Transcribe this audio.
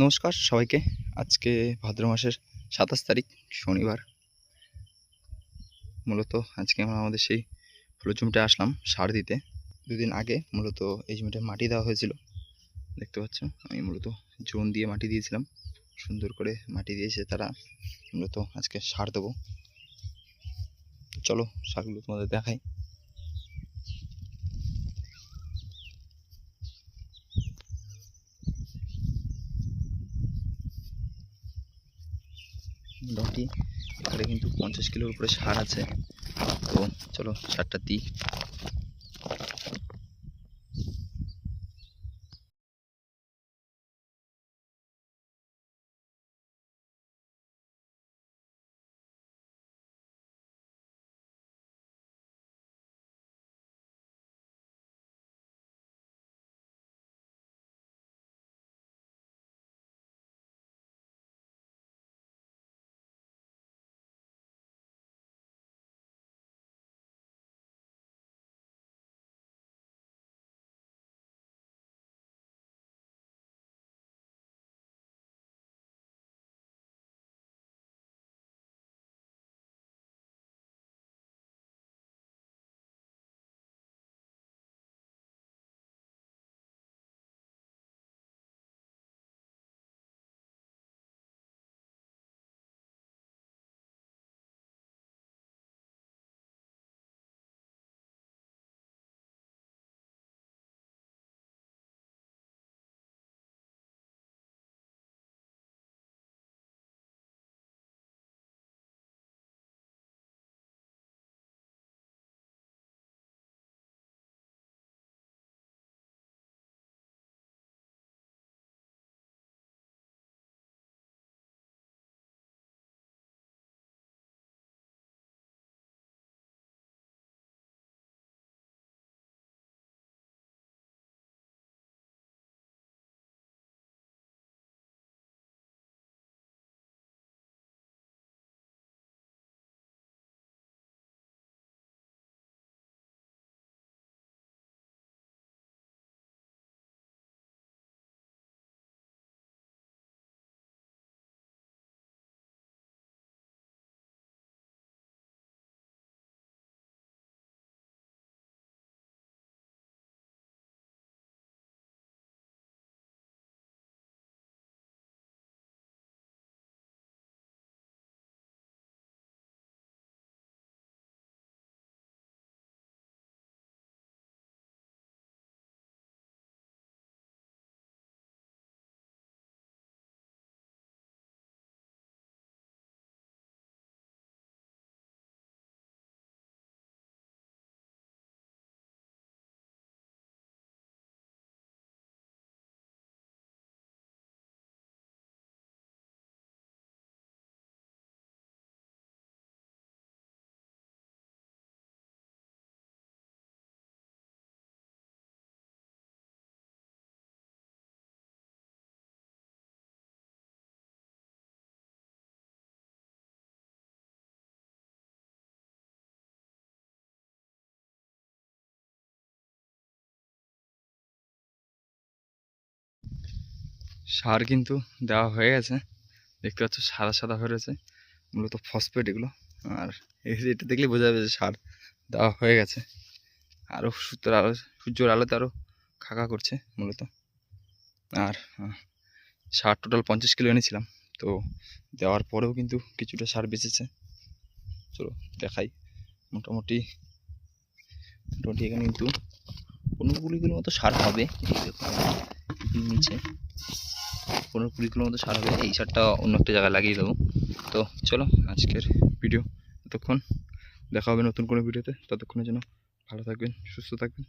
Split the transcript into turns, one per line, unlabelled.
নমস্কার সবাইকে। আজকে ভাদ্র মাসের ২৭ তারিখ শনিবার। মূলত আজকে আমরা আমাদের সেই হলুদ জমিতে আসলাম সার দিতে। দুদিন আগে মূলত এই জমিতে মাটি দেওয়া হয়েছিল, দেখতে পাচ্ছ। আমি মূলত ড্রোন দিয়ে মাটি দিয়েছিলাম, সুন্দর করে মাটি দিয়েছে তারা। মূলত আজকে সার দেবো। চলো সারগুলো তোমাদের দেখাই। মোটামুটি এখানে কিন্তু 50 কিলোর উপরে সার আছে। তো চলো সারটা দিই। সার কিন্তু দেওয়া হয়ে গেছে, দেখতে পাচ্ছ সাদা সাদা হয়ে রয়েছে, মূলত ফসফেট এগুলো। আর এটা দেখলে বোঝা যাবে যে সার দেওয়া হয়ে গেছে। আরও সূর্যের আলোতে আরও খাকা করছে মূলত। আর সার টোটাল 50 কিলো এনেছিলাম, তো দেওয়ার পরেও কিন্তু কিছুটা সার বেঁচেছে। চলো দেখাই। মোটামুটি এখানে কিন্তু 15-20 কিলোর মতো সার হবে। নিচে 15-20 কিলোর মতো সার হবে। এই সারটা অন্য একটা জায়গায় লাগিয়ে দেবো। তো চলো আজকের ভিডিও এতক্ষণ, দেখা হবে নতুন কোনো ভিডিওতে। ততক্ষণের জন্য ভালো থাকবেন, সুস্থ থাকবেন।